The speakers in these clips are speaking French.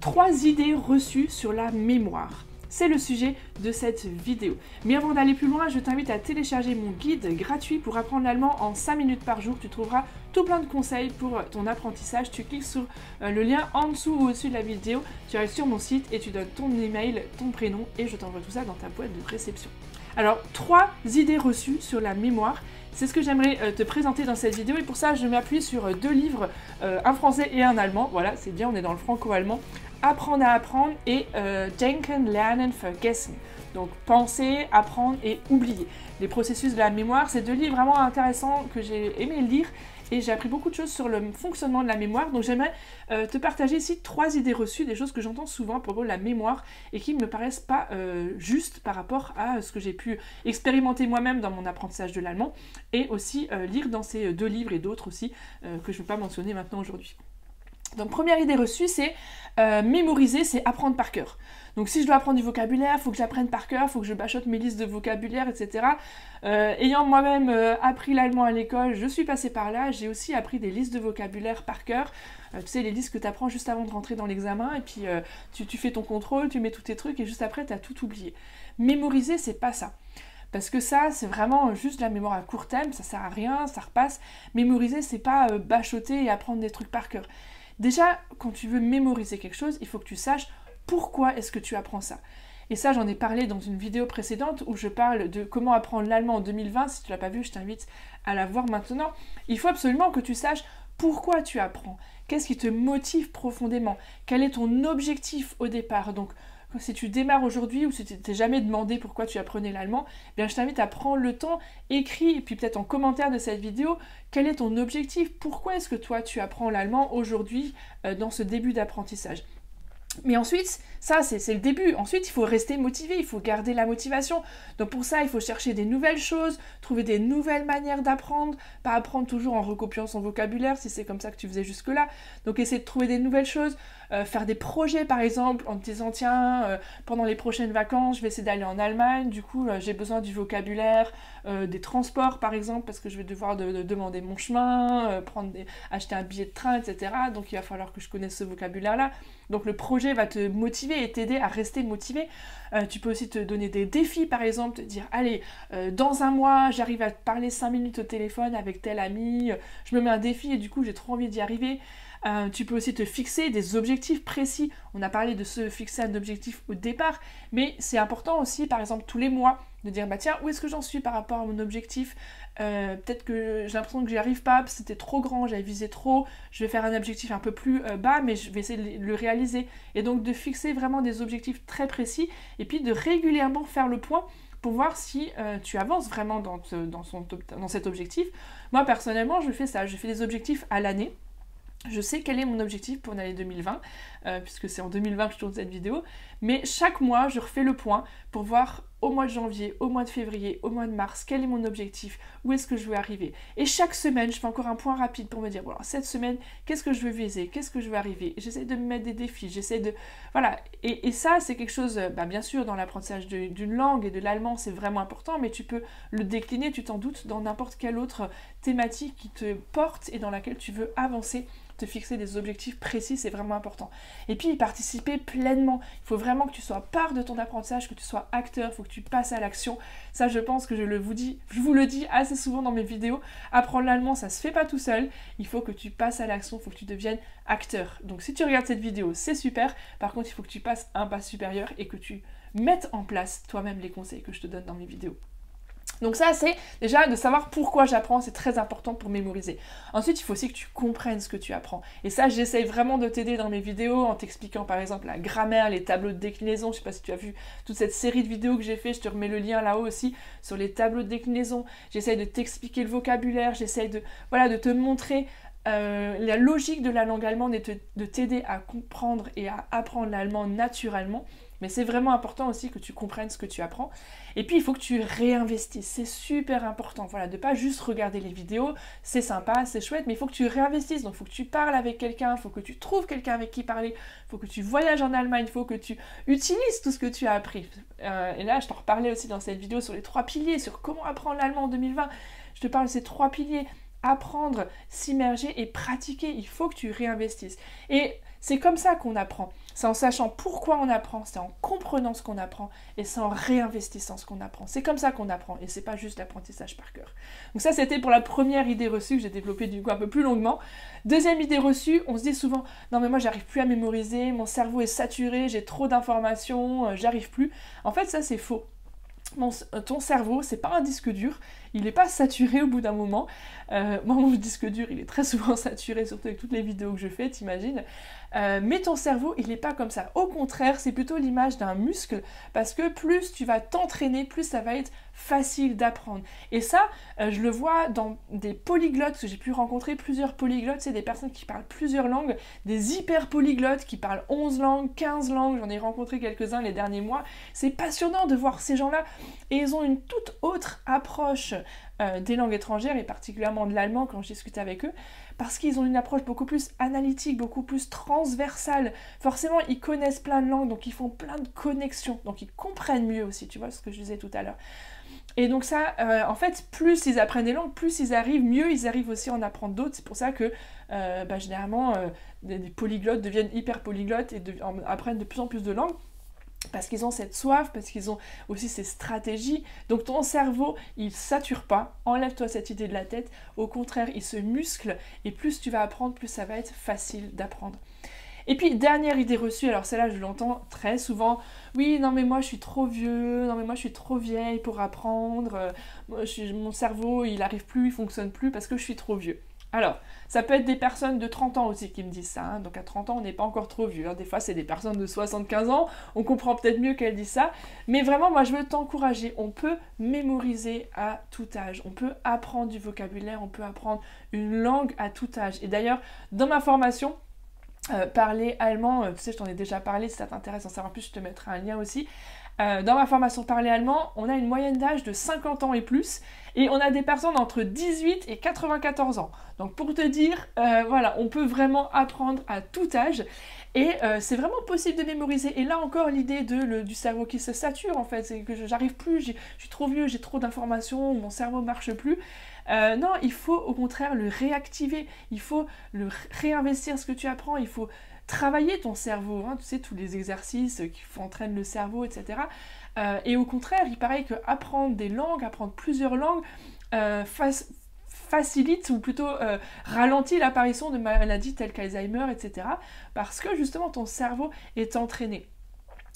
3 idées reçues sur la mémoire. C'est le sujet de cette vidéo. Mais avant d'aller plus loin, je t'invite à télécharger mon guide gratuit pour apprendre l'allemand en 5 minutes par jour. Tu trouveras tout plein de conseils pour ton apprentissage. Tu cliques sur le lien en dessous ou au-dessus de la vidéo, tu arrives sur mon site et tu donnes ton email, ton prénom et je t'envoie tout ça dans ta boîte de réception. Alors, 3 idées reçues sur la mémoire. C'est ce que j'aimerais te présenter dans cette vidéo et pour ça je m'appuie sur 2 livres, un français et un allemand. Voilà, c'est bien, on est dans le franco-allemand. Apprendre à apprendre et Denken, Lernen, Vergessen. Donc penser, apprendre et oublier. Les processus de la mémoire, c'est 2 livres vraiment intéressants que j'ai aimé lire et j'ai appris beaucoup de choses sur le fonctionnement de la mémoire. Donc j'aimerais te partager ici 3 idées reçues, des choses que j'entends souvent à propos de la mémoire et qui ne me paraissent pas justes par rapport à ce que j'ai pu expérimenter moi-même dans mon apprentissage de l'allemand et aussi lire dans ces 2 livres et d'autres aussi que je ne vais pas mentionner maintenant aujourd'hui. Donc première idée reçue, c'est mémoriser, c'est apprendre par cœur. Donc si je dois apprendre du vocabulaire, il faut que j'apprenne par cœur, il faut que je bachote mes listes de vocabulaire, etc. Ayant moi-même appris l'allemand à l'école, je suis passée par là, j'ai aussi appris des listes de vocabulaire par cœur. Tu sais, les listes que tu apprends juste avant de rentrer dans l'examen, et puis tu fais ton contrôle, tu mets tous tes trucs, et juste après, tu as tout oublié. Mémoriser, c'est pas ça. Parce que ça, c'est vraiment juste de la mémoire à court terme, ça sert à rien, ça repasse. Mémoriser, c'est pas bachoter et apprendre des trucs par cœur. Déjà, quand tu veux mémoriser quelque chose, il faut que tu saches pourquoi est-ce que tu apprends ça. Et ça, j'en ai parlé dans une vidéo précédente où je parle de comment apprendre l'allemand en 2020. Si tu ne l'as pas vu, je t'invite à la voir maintenant. Il faut absolument que tu saches pourquoi tu apprends. Qu'est-ce qui te motive profondément? Quel est ton objectif au départ? Donc, si tu démarres aujourd'hui ou si tu t'es jamais demandé pourquoi tu apprenais l'allemand, eh bien je t'invite à prendre le temps, écris, et puis peut-être en commentaire de cette vidéo, quel est ton objectif? Pourquoi est-ce que toi tu apprends l'allemand aujourd'hui dans ce début d'apprentissage? Mais ensuite, ça c'est le début. Ensuite, il faut rester motivé, il faut garder la motivation. Donc pour ça, il faut chercher des nouvelles choses, trouver des nouvelles manières d'apprendre, pas apprendre toujours en recopiant son vocabulaire si c'est comme ça que tu faisais jusque-là. Donc essayer de trouver des nouvelles choses, faire des projets par exemple en te disant tiens, pendant les prochaines vacances, je vais essayer d'aller en Allemagne, du coup j'ai besoin du vocabulaire, des transports par exemple parce que je vais devoir demander mon chemin, acheter un billet de train, etc. Donc il va falloir que je connaisse ce vocabulaire-là. Donc le projet va te motiver et t'aider à rester motivé. Tu peux aussi te donner des défis par exemple, te dire allez, dans un mois j'arrive à parler 5 minutes au téléphone avec tel ami, je me mets un défi et du coup j'ai trop envie d'y arriver. Tu peux aussi te fixer des objectifs précis. On a parlé de se fixer un objectif au départ, mais c'est important aussi, par exemple, tous les mois, de dire bah tiens, où est-ce que j'en suis par rapport à mon objectif? Peut-être que j'ai l'impression que j'y arrive pas, parce que c'était trop grand, j'avais visé trop, je vais faire un objectif un peu plus bas, mais je vais essayer de le réaliser. Et donc de fixer vraiment des objectifs très précis, et puis de régulièrement faire le point pour voir si tu avances vraiment dans cet objectif. Moi, personnellement, je fais ça, je fais des objectifs à l'année. Je sais quel est mon objectif pour l'année 2020, puisque c'est en 2020 que je tourne cette vidéo, mais chaque mois, je refais le point pour voir au mois de janvier, au mois de février, au mois de mars, quel est mon objectif, où est-ce que je veux arriver. Et chaque semaine, je fais encore un point rapide pour me dire, bon, alors, cette semaine, qu'est-ce que je veux viser, qu'est-ce que je veux arriver. J'essaie de me mettre des défis, j'essaie de... Voilà, et ça, c'est quelque chose, bien sûr, dans l'apprentissage d'une langue et de l'allemand, c'est vraiment important, mais tu peux le décliner, tu t'en doutes, dans n'importe quelle autre thématique qui te porte et dans laquelle tu veux avancer. Te fixer des objectifs précis, c'est vraiment important. Et puis, y participer pleinement. Il faut vraiment que tu sois part de ton apprentissage, que tu sois acteur, il faut que tu passes à l'action. Ça, je pense que je vous le dis assez souvent dans mes vidéos. Apprendre l'allemand, ça se fait pas tout seul. Il faut que tu passes à l'action, il faut que tu deviennes acteur. Donc, si tu regardes cette vidéo, c'est super. Par contre, il faut que tu passes un pas supérieur et que tu mettes en place toi-même les conseils que je te donne dans mes vidéos. Donc ça, c'est déjà de savoir pourquoi j'apprends, c'est très important pour mémoriser. Ensuite, il faut aussi que tu comprennes ce que tu apprends. Et ça, j'essaye vraiment de t'aider dans mes vidéos en t'expliquant par exemple la grammaire, les tableaux de déclinaison. Je sais pas si tu as vu toute cette série de vidéos que j'ai fait, je te remets le lien là-haut aussi sur les tableaux de déclinaison. J'essaye de t'expliquer le vocabulaire, j'essaye de te montrer la logique de la langue allemande et de t'aider à comprendre et à apprendre l'allemand naturellement. Mais c'est vraiment important aussi que tu comprennes ce que tu apprends. Et puis, il faut que tu réinvestisses. C'est super important. Voilà, de ne pas juste regarder les vidéos. C'est sympa, c'est chouette, mais il faut que tu réinvestisses. Donc, il faut que tu parles avec quelqu'un. Il faut que tu trouves quelqu'un avec qui parler. Il faut que tu voyages en Allemagne. Il faut que tu utilises tout ce que tu as appris. Et là, je t'en reparlais aussi dans cette vidéo sur les 3 piliers, sur comment apprendre l'allemand en 2020. Je te parle de ces 3 piliers. Apprendre, s'immerger et pratiquer. Il faut que tu réinvestisses. Et c'est comme ça qu'on apprend. c'est en sachant pourquoi on apprend, c'est en comprenant ce qu'on apprend et c'est en réinvestissant ce qu'on apprend. C'est comme ça qu'on apprend et c'est pas juste l'apprentissage par cœur. Donc ça, c'était pour la première idée reçue que j'ai développée du coup un peu plus longuement. Deuxième idée reçue, on se dit souvent « Non mais moi j'arrive plus à mémoriser, mon cerveau est saturé, j'ai trop d'informations, j'arrive plus ». En fait ça c'est faux. Ton cerveau, c'est pas un disque dur, il n'est pas saturé au bout d'un moment. Moi, mon disque dur, il est très souvent saturé, surtout avec toutes les vidéos que je fais, t'imagines. Mais ton cerveau, il n'est pas comme ça. Au contraire, c'est plutôt l'image d'un muscle, parce que plus tu vas t'entraîner, plus ça va être facile d'apprendre. Et ça, je le vois dans des polyglottes, parce que j'ai pu rencontrer plusieurs polyglottes, c'est des personnes qui parlent plusieurs langues, des hyper polyglottes qui parlent 11 langues, 15 langues, j'en ai rencontré quelques-uns les derniers mois. C'est passionnant de voir ces gens-là, et ils ont une toute autre approche des langues étrangères, et particulièrement de l'allemand quand je discute avec eux, parce qu'ils ont une approche beaucoup plus analytique, beaucoup plus transversale. Forcément, ils connaissent plein de langues, donc ils font plein de connexions, donc ils comprennent mieux aussi, tu vois ce que je disais tout à l'heure. Et donc ça, en fait, plus ils apprennent des langues, plus ils arrivent, mieux ils arrivent aussi à en apprendre d'autres. C'est pour ça que, généralement, des polyglottes deviennent hyper polyglottes et apprennent de plus en plus de langues. Parce qu'ils ont cette soif, parce qu'ils ont aussi ces stratégies. Donc ton cerveau, il ne sature pas, enlève-toi cette idée de la tête. Au contraire, il se muscle et plus tu vas apprendre, plus ça va être facile d'apprendre. Et puis, dernière idée reçue, alors celle-là, je l'entends très souvent. Oui, non mais moi, je suis trop vieux, non mais moi, je suis trop vieille pour apprendre. Mon cerveau, il n'arrive plus, il ne fonctionne plus parce que je suis trop vieux. Alors, ça peut être des personnes de 30 ans aussi qui me disent ça, hein. Donc à 30 ans, on n'est pas encore trop vieux, hein. Des fois, c'est des personnes de 75 ans, on comprend peut-être mieux qu'elles disent ça, mais vraiment, moi, je veux t'encourager. On peut mémoriser à tout âge, on peut apprendre du vocabulaire, on peut apprendre une langue à tout âge. Et d'ailleurs, dans ma formation, parler allemand, tu sais, je t'en ai déjà parlé, si ça t'intéresse d'en savoir plus, je te mettrai un lien aussi. Dans ma formation Parler allemand, on a une moyenne d'âge de 50 ans et plus, et on a des personnes entre 18 et 94 ans. Donc pour te dire, voilà, on peut vraiment apprendre à tout âge, et c'est vraiment possible de mémoriser. Et là encore, l'idée du cerveau qui se sature, en fait, c'est que j'arrive plus, je suis trop vieux, j'ai trop d'informations, mon cerveau marche plus. Non, il faut au contraire le réactiver, il faut le réinvestir ce que tu apprends, il faut travailler ton cerveau, hein, tu sais, tous les exercices qui entraînent le cerveau, etc. Et au contraire, il paraît qu'apprendre des langues, apprendre plusieurs langues, facilite ou plutôt ralentit l'apparition de maladies telles qu'Alzheimer, etc. Parce que justement ton cerveau est entraîné.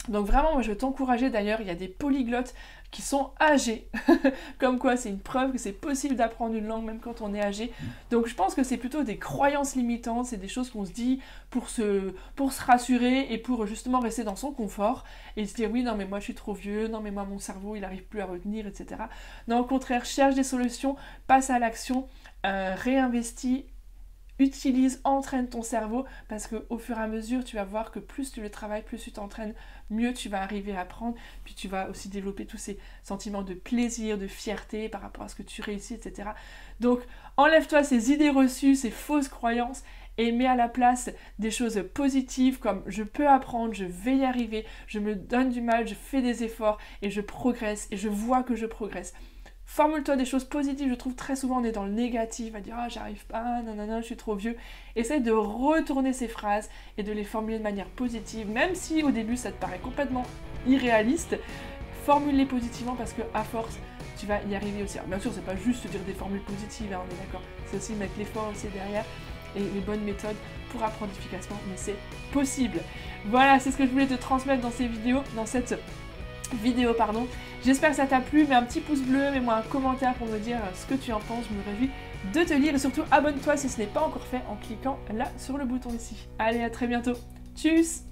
Donc vraiment, moi je veux t'encourager, d'ailleurs, il y a des polyglottes qui sont âgés, comme quoi c'est une preuve que c'est possible d'apprendre une langue même quand on est âgé. Donc je pense que c'est plutôt des croyances limitantes, c'est des choses qu'on se dit pour se rassurer et pour justement rester dans son confort et se dire oui non mais moi je suis trop vieux, non mais moi mon cerveau il n'arrive plus à retenir, etc. Non, au contraire, cherche des solutions, passe à l'action, réinvestis, utilise, entraîne ton cerveau, parce qu'au fur et à mesure, tu vas voir que plus tu le travailles, plus tu t'entraînes, mieux tu vas arriver à apprendre, puis tu vas aussi développer tous ces sentiments de plaisir, de fierté par rapport à ce que tu réussis, etc. Donc, enlève-toi ces idées reçues, ces fausses croyances, et mets à la place des choses positives comme je peux apprendre, je vais y arriver, je me donne du mal, je fais des efforts, et je progresse, et je vois que je progresse. Formule-toi des choses positives. Je trouve très souvent on est dans le négatif, à dire ah j'arrive pas, nanana, je suis trop vieux. Essaye de retourner ces phrases et de les formuler de manière positive, même si au début ça te paraît complètement irréaliste. Formule-les positivement parce que à force tu vas y arriver aussi. Alors, bien sûr c'est pas juste dire des formules positives, hein, on est d'accord. C'est aussi mettre l'effort aussi derrière et les bonnes méthodes pour apprendre efficacement, mais c'est possible. Voilà, c'est ce que je voulais te transmettre dans cette vidéo. J'espère que ça t'a plu, mets un petit pouce bleu, mets-moi un commentaire pour me dire ce que tu en penses, je me réjouis de te lire et surtout abonne-toi si ce n'est pas encore fait en cliquant là sur le bouton ici. Allez, à très bientôt, tchuss!